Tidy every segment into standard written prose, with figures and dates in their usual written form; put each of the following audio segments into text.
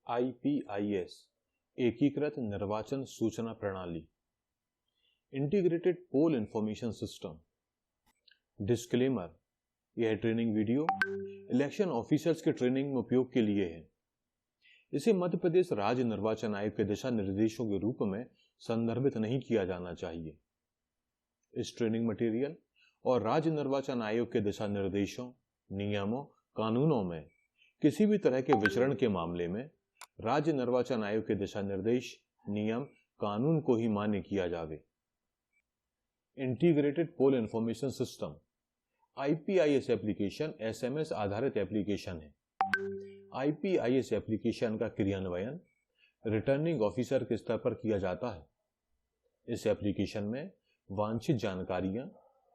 IPIS एकीकृत निर्वाचन सूचना प्रणाली, integrated poll information system. Disclaimer, यह ट्रेनिंग वीडियो इलेक्शन ऑफिसर्स के ट्रेनिंग में उपयोग के लिए है। इसे मध्य प्रदेश राज्य निर्वाचन आयोग के दिशा निर्देशों के रूप में संदर्भित नहीं किया जाना चाहिए। इस ट्रेनिंग मटेरियल और राज्य निर्वाचन आयोग के दिशा निर्देशों, नियमों, कानूनों में किसी भी तरह के विचरण के मामले में राज्य निर्वाचन आयोग के दिशा निर्देश, नियम, कानून को ही मान्य किया जावे। Integrated poll information system IPIS application SMS आधारित एप्लीकेशन है। IPIS एप्लीकेशन का क्रियान्वयन रिटर्निंग ऑफिसर के स्तर पर किया जाता है। इस एप्लीकेशन में वांछित जानकारियां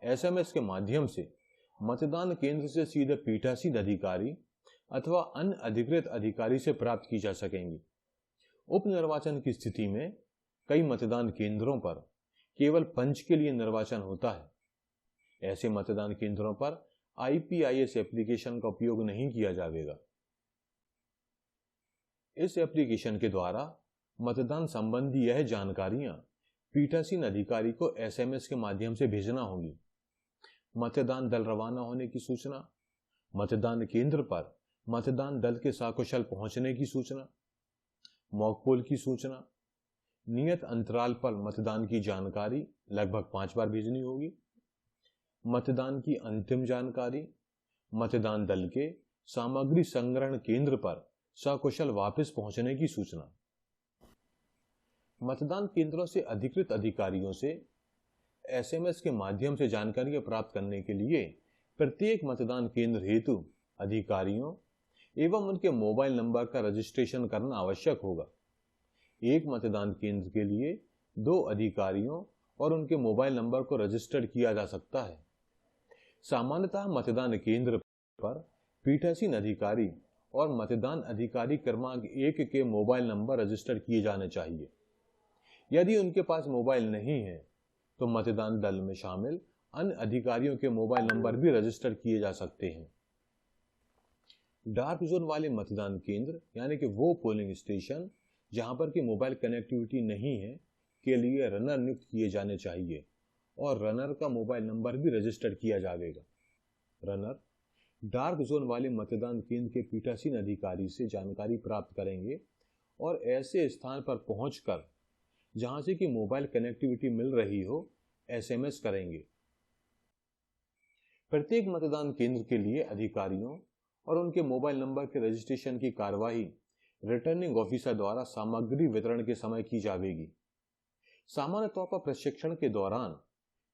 SMS के माध्यम से मतदान केंद्र से सीधे पीठासीन अधिकारी अथवा अन्य अधिकृत अधिकारी से प्राप्त की जा सकेंगी। उप निर्वाचन की स्थिति में कई मतदान केंद्रों पर केवल पंच के लिए निर्वाचन होता है। ऐसे मतदान केंद्रों पर IPIS एप्लीकेशन का उपयोग नहीं किया जाएगा। इस एप्लीकेशन के द्वारा मतदान संबंधी यह जानकारियां पीठासीन अधिकारी को SMS के माध्यम से भेजना होगी। मतदान दल रवाना होने की सूचना, मतदान केंद्र पर मतदान दल के सकुशल पहुंचने की सूचना, मॉक पोल की सूचना, नियत अंतराल पर मतदान की जानकारी लगभग 5 बार भेजनी होगी, मतदान की अंतिम जानकारी, मतदान दल के सामग्री संग्रहण केंद्र पर सकुशल वापस पहुंचने की सूचना। मतदान केंद्रों से अधिकृत अधिकारियों से SMS के माध्यम से जानकारियां प्राप्त करने के लिए प्रत्येक मतदान केंद्र हेतु अधिकारियों एवं उनके मोबाइल नंबर का रजिस्ट्रेशन करना आवश्यक होगा। एक मतदान केंद्र के लिए 2 अधिकारियों और उनके मोबाइल नंबर को रजिस्टर्ड किया जा सकता है। सामान्यतः मतदान केंद्र पर पीठासीन अधिकारी और मतदान अधिकारी क्रमांक 1 के मोबाइल नंबर रजिस्टर्ड किए जाने चाहिए। यदि उनके पास मोबाइल नहीं है तो मतदान दल में शामिल अन्य अधिकारियों के मोबाइल नंबर भी रजिस्टर किए जा सकते हैं। डार्क जोन वाले मतदान केंद्र यानी कि वो पोलिंग स्टेशन जहां पर की मोबाइल कनेक्टिविटी नहीं है के लिए रनर नियुक्त किए जाने चाहिए और रनर का मोबाइल नंबर भी रजिस्टर किया जाएगा। रनर डार्क जोन वाले मतदान केंद्र के पीठासीन अधिकारी से जानकारी प्राप्त करेंगे और ऐसे स्थान पर पहुंचकर जहां से कि मोबाइल कनेक्टिविटी मिल रही हो SMS करेंगे। प्रत्येक मतदान केंद्र के लिए अधिकारियों और उनके मोबाइल नंबर के रजिस्ट्रेशन की कार्यवाही रिटर्निंग ऑफिसर द्वारा सामग्री वितरण के समय की जाएगी। सामान्य तौर पर प्रशिक्षण के दौरान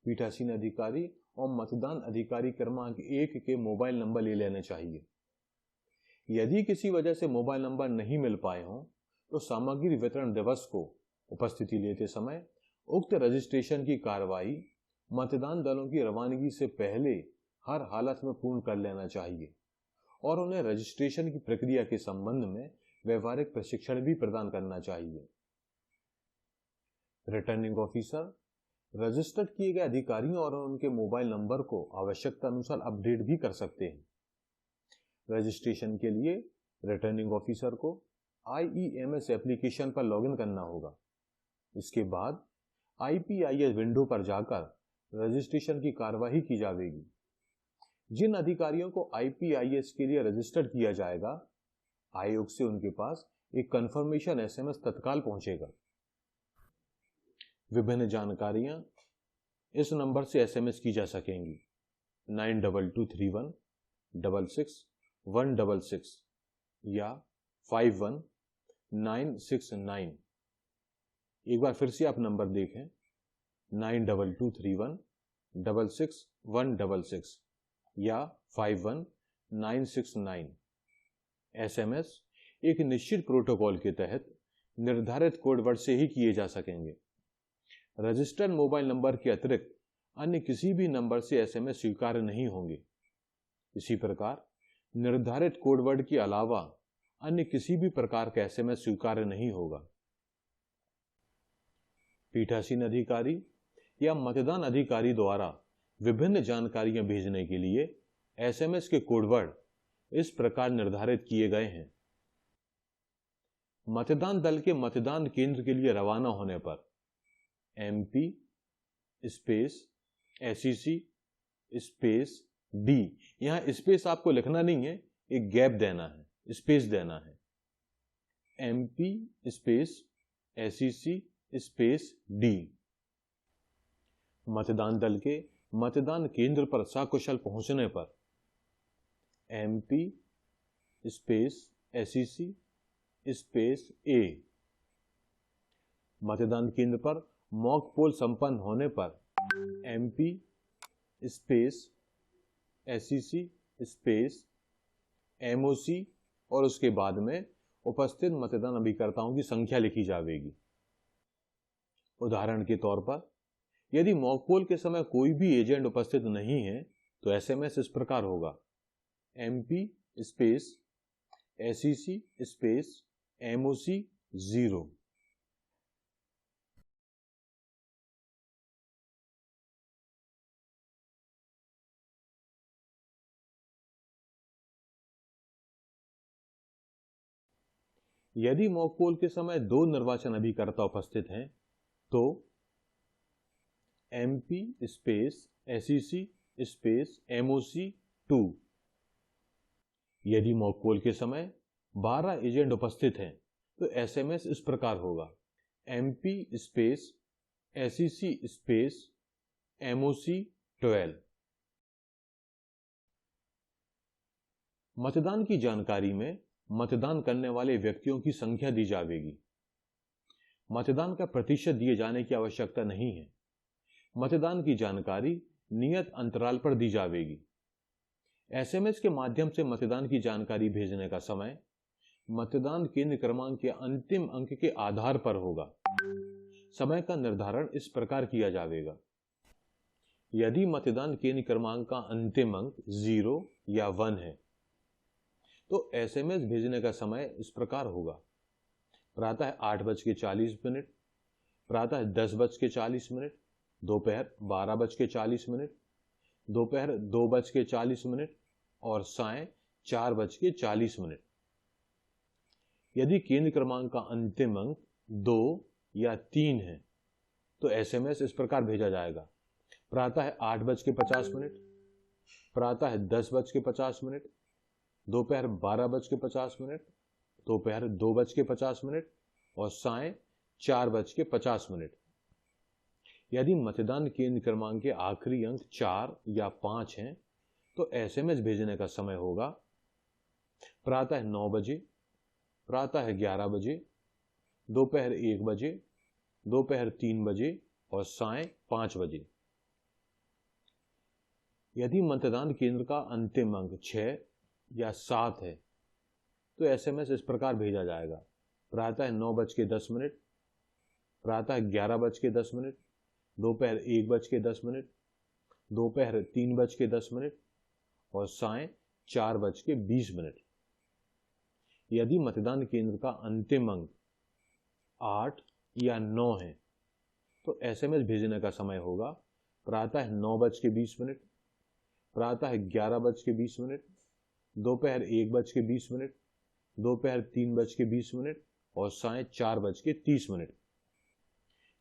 पीठासीन अधिकारी और मतदान अधिकारी क्रमांक 1 के मोबाइल नंबर ले लेने चाहिए। यदि किसी वजह से मोबाइल नंबर नहीं मिल पाए हों तो सामग्री वितरण दिवस को उपस्थिति लेते समय उक्त रजिस्ट्रेशन की कार्यवाही मतदान दलों की रवानगी से पहले हर हालत में पूर्ण कर लेना चाहिए और उन्हें रजिस्ट्रेशन की प्रक्रिया के संबंध में व्यवहारिक प्रशिक्षण भी प्रदान करना चाहिए। रिटर्निंग ऑफिसर रजिस्टर्ड किए गए अधिकारियों और उनके मोबाइल नंबर को आवश्यकता अनुसार अपडेट भी कर सकते हैं। रजिस्ट्रेशन के लिए रिटर्निंग ऑफिसर को IEMS एप्लीकेशन पर लॉगिन करना होगा। इसके बाद IPIS विंडो पर जाकर रजिस्ट्रेशन की कार्यवाही की जाएगी। जिन अधिकारियों को IPIS के लिए रजिस्टर्ड किया जाएगा, आयोग से उनके पास एक कंफर्मेशन SMS तत्काल पहुंचेगा। विभिन्न जानकारियां इस नंबर से SMS की जा सकेंगी 9223166166 या 51969। एक बार फिर से आप नंबर देखें 9223166166 या 51969। SMS एक निश्चित प्रोटोकॉल के तहत निर्धारित कोड वर्ड से ही किए जा सकेंगे। रजिस्टर्ड मोबाइल नंबर के अतिरिक्त अन्य किसी भी नंबर से SMS स्वीकार्य नहीं होंगे। इसी प्रकार निर्धारित कोड वर्ड के अलावा अन्य किसी भी प्रकार का SMS स्वीकार्य नहीं होगा। पीठासीन अधिकारी या मतदान अधिकारी द्वारा विभिन्न जानकारियां भेजने के लिए SMS के कोडवर्ड इस प्रकार निर्धारित किए गए हैं। मतदान दल के मतदान केंद्र के लिए रवाना होने पर MP space SEC space D, यहां स्पेस आपको लिखना नहीं है, एक गैप देना है, स्पेस देना है। MP space SEC space D। मतदान दल के मतदान केंद्र पर सकुशल पहुंचने पर MP space SEC space A। मतदान केंद्र पर मॉक पोल संपन्न होने पर MP space SEC space MOC और उसके बाद में उपस्थित मतदान अभिकर्ताओं की संख्या लिखी जाएगी। उदाहरण के तौर पर यदि मॉक पोल के समय कोई भी एजेंट उपस्थित नहीं है तो SMS इस प्रकार होगा, MP space SEC space MOC 0। यदि मॉक पोल के समय 2 निर्वाचन अभिकर्ता उपस्थित हैं तो MP space SEC space MOC 2। यदि मॉक पोल के समय 12 एजेंट उपस्थित हैं तो SMS इस प्रकार होगा, MP space SEC space MOC 12। मतदान की जानकारी में मतदान करने वाले व्यक्तियों की संख्या दी जाएगी। मतदान का प्रतिशत दिए जाने की आवश्यकता नहीं है। मतदान की जानकारी नियत अंतराल पर दी जाएगी। SMS के माध्यम से मतदान की जानकारी भेजने का समय मतदान केंद्र क्रमांक के अंतिम अंक के आधार पर होगा। समय का निर्धारण इस प्रकार किया जाएगा, यदि मतदान केंद्र क्रमांक का अंतिम अंक 0 या 1 है तो SMS भेजने का समय इस प्रकार होगा, प्रातः 8:40, प्रातः 10:40, दोपहर 12:40, दोपहर 2:40 और सायं 4:40। यदि केंद्र क्रमांक का अंतिम अंक 2 या 3 है तो SMS इस प्रकार भेजा जाएगा, प्रातः 8:50, प्रातः 10:50, दोपहर 12:50, दोपहर 2:50 और सायं 4:50। यदि मतदान केंद्र क्रमांक के आखिरी अंक 4 या 5 हैं तो SMS भेजने का समय होगा, प्रातः 9 बजे, प्रातः 11 बजे, दोपहर 1 बजे, दोपहर 3 बजे और सायं 5 बजे। यदि मतदान केंद्र का अंतिम अंक 6 या 7 है तो SMS इस प्रकार भेजा जाएगा, प्रातः 9:10, प्रातः 11:10, दोपहर 1:10, दोपहर 3:10 और सायं 4:20। यदि मतदान केंद्र का अंतिम अंक 8 या 9 है तो SMS भेजने का समय होगा, प्रातः 9:20, प्रातः 11:20, दोपहर 1:20, दोपहर 3:20 और सायं 4:30।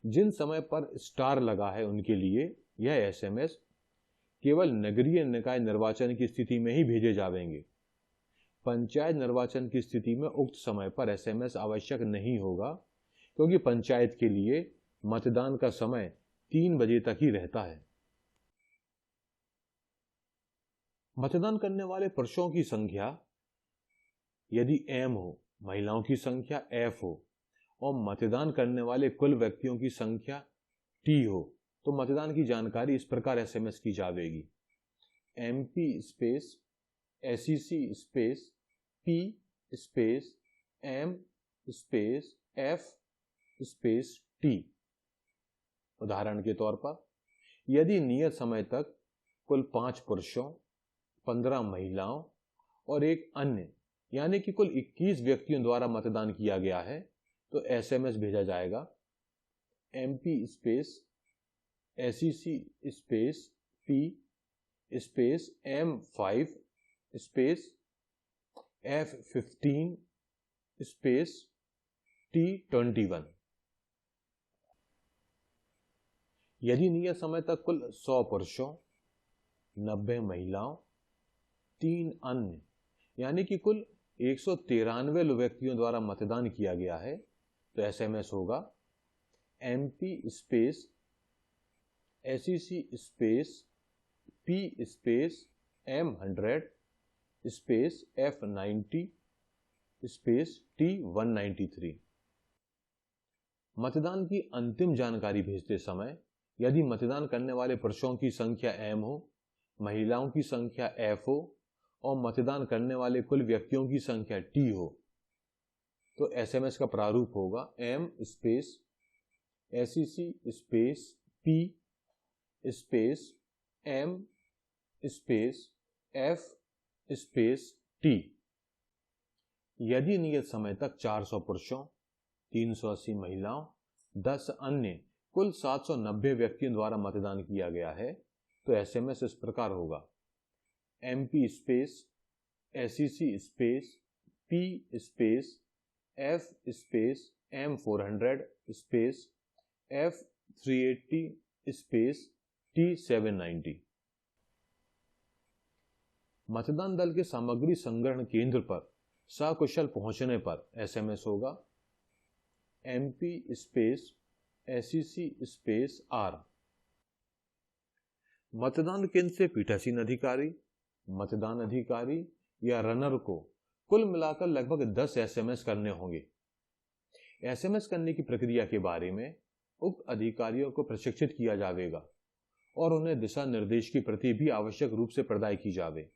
जिन समय पर स्टार लगा है उनके लिए यह SMS केवल नगरीय निकाय निर्वाचन की स्थिति में ही भेजे जाएंगे। पंचायत निर्वाचन की स्थिति में उक्त समय पर SMS आवश्यक नहीं होगा, क्योंकि पंचायत के लिए मतदान का समय 3 बजे तक ही रहता है। मतदान करने वाले पुरुषों की संख्या यदि M हो, महिलाओं की संख्या F हो और मतदान करने वाले कुल व्यक्तियों की संख्या T हो तो मतदान की जानकारी इस प्रकार SMS की जाएगी, MP space SEC space P space M space F space T। उदाहरण के तौर पर यदि नियत समय तक कुल 5 पुरुषों, 15 महिलाओं और एक अन्य यानी कि कुल 21 व्यक्तियों द्वारा मतदान किया गया है तो SMS भेजा जाएगा, MP space SEC space P space M5 space F15 space T21। यदि नियत समय तक कुल 100 पुरुषों, 90 महिलाओं, 3 अन्य यानी कि कुल 193 व्यक्तियों द्वारा मतदान किया गया है तो एसएमएस होगा MP space SEC space P space M100 space F90 space T193। मतदान की अंतिम जानकारी भेजते समय यदि मतदान करने वाले पुरुषों की संख्या M हो, महिलाओं की संख्या F हो और मतदान करने वाले कुल व्यक्तियों की संख्या T हो तो एसएमएस का प्रारूप होगा M space SEC space P space M space F space T। यदि नियत समय तक 400 पुरुषों, 380 महिलाओं, 10 अन्य कुल 790 व्यक्तियों द्वारा मतदान किया गया है तो एसएमएस इस प्रकार होगा MP space SEC space P space F space M400 space F380 space T790। मतदान दल के सामग्री संग्रहण केंद्र पर सकुशल पहुंचने पर एसएमएस होगा MP space SEC space R। मतदान केंद्र से पीठासीन अधिकारी, मतदान अधिकारी या रनर को कुल मिलाकर लगभग 10 एसएमएस करने होंगे। एसएमएस करने की प्रक्रिया के बारे में उक्त अधिकारियों को प्रशिक्षित किया जाएगा और उन्हें दिशा निर्देश की प्रति भी आवश्यक रूप से प्रदान की जावे।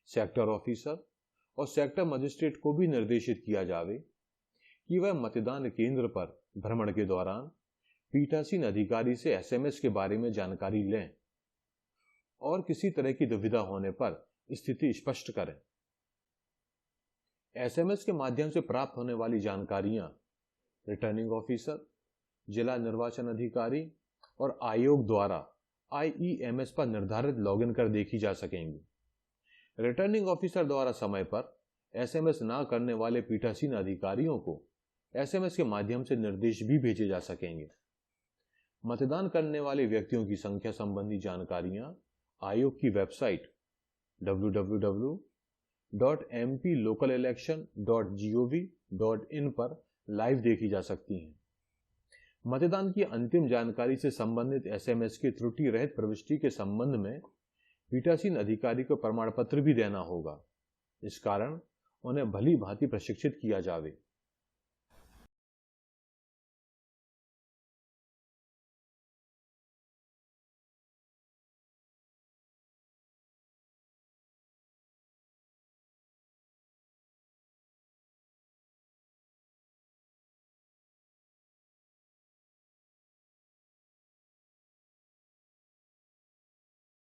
सेक्टर ऑफिसर और सेक्टर मजिस्ट्रेट को भी निर्देशित किया जावे कि वह मतदान केंद्र पर भ्रमण के दौरान पीठासीन अधिकारी से एसएमएस के बारे में जानकारी लें और किसी तरह की दुविधा होने पर स्थिति स्पष्ट करें। एसएमएस के माध्यम से प्राप्त होने वाली जानकारियां रिटर्निंग ऑफिसर, जिला निर्वाचन अधिकारी और आयोग द्वारा IEMS पर निर्धारित लॉगिन कर देखी जा सकेंगी। रिटर्निंग ऑफिसर द्वारा समय पर एसएमएस ना करने वाले पीठासीन अधिकारियों को एसएमएस के माध्यम से निर्देश भी भेजे जा सकेंगे। मतदान करने वाले व्यक्तियों की संख्या संबंधी जानकारियां आयोग की वेबसाइट www.mplocalelection.gov.in पर लाइव देखी जा सकती हैं। मतदान की अंतिम जानकारी से संबंधित एसएमएस की त्रुटि रहित प्रविष्टि के संबंध में पीठासीन अधिकारी को प्रमाण पत्र भी देना होगा। इस कारण उन्हें भली भांति प्रशिक्षित किया जावे।